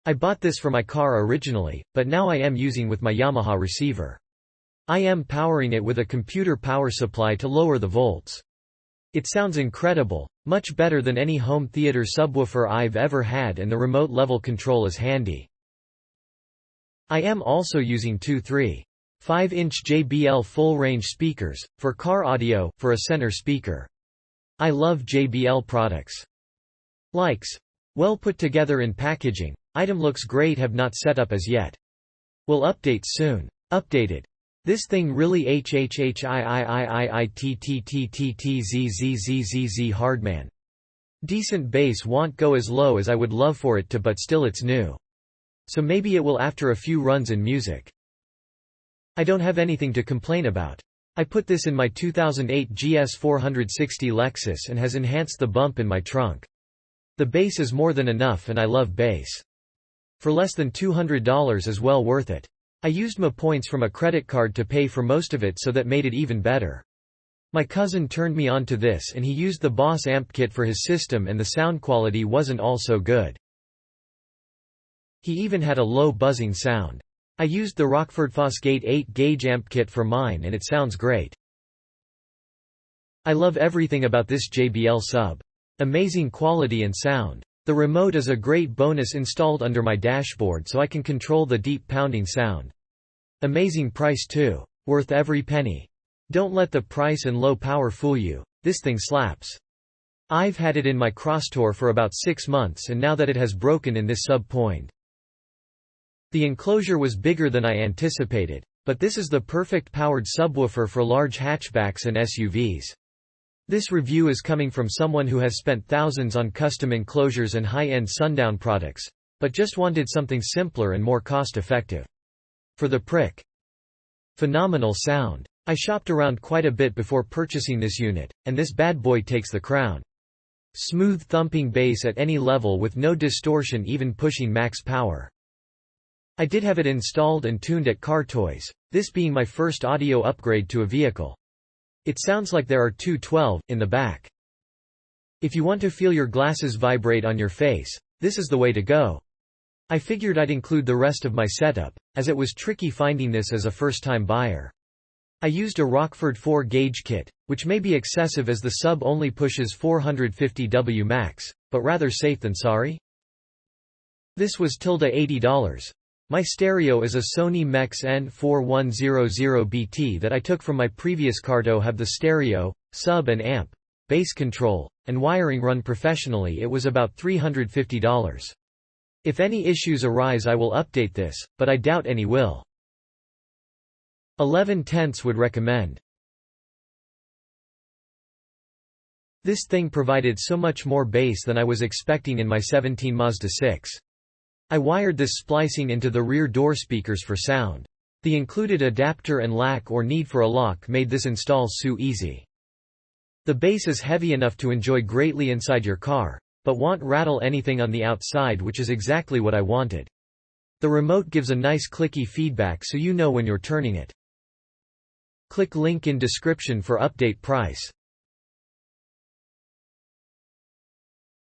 I bought this for my car originally, but now I am using with my Yamaha receiver. I am powering it with a computer power supply to lower the volts. It sounds incredible, much better than any home theater subwoofer I've ever had, and the remote level control is handy. I am also using two 3.5-inch JBL full-range speakers, for car audio, for a center speaker. I love JBL products. Likes. Well put together in packaging. Item looks great, have not set up as yet. Will update soon. Updated. This thing really HHHIIIIITTTTTTZZZZZ hardman. Decent bass won't go as low as I would love for it to, but still it's new. So maybe it will after a few runs in music. I don't have anything to complain about. I put this in my 2008 GS 460 Lexus and has enhanced the bump in my trunk. The bass is more than enough and I love bass. For less than $200 is well worth it. I used my points from a credit card to pay for most of it, so that made it even better. My cousin turned me on to this and he used the Boss amp kit for his system and the sound quality wasn't all so good. He even had a low buzzing sound. I used the Rockford Fosgate 8-gauge amp kit for mine and it sounds great. I love everything about this JBL sub. Amazing quality and sound. The remote is a great bonus installed under my dashboard so I can control the deep pounding sound. Amazing price too. Worth every penny. Don't let the price and low power fool you. This thing slaps. I've had it in my Crosstour for about 6 months and now that it has broken in this sub-point. The enclosure was bigger than I anticipated, but this is the perfect powered subwoofer for large hatchbacks and SUVs. This review is coming from someone who has spent thousands on custom enclosures and high-end Sundown products, but just wanted something simpler and more cost-effective. For the prick. Phenomenal sound. I shopped around quite a bit before purchasing this unit, and this bad boy takes the crown. Smooth thumping bass at any level with no distortion, even pushing max power. I did have it installed and tuned at Car Toys, this being my first audio upgrade to a vehicle. It sounds like there are two 12 in the back. If you want to feel your glasses vibrate on your face, this is the way to go. I figured I'd include the rest of my setup, as it was tricky finding this as a first-time buyer. I used a Rockford 4-gauge kit, which may be excessive as the sub only pushes 450 W max, but rather safe than sorry. This was $80. My stereo is a Sony Mex N4100BT that I took from my previous car. To have the stereo, sub and amp, bass control, and wiring run professionally, it was about $350. If any issues arise I will update this, but I doubt any will. 11/10 would recommend. This thing provided so much more bass than I was expecting in my 17 Mazda 6. I wired this splicing into the rear door speakers for sound. The included adapter and lack or need for a lock made this install so easy. The bass is heavy enough to enjoy greatly inside your car, but won't rattle anything on the outside, which is exactly what I wanted. The remote gives a nice clicky feedback so you know when you're turning it. Click link in description for update price.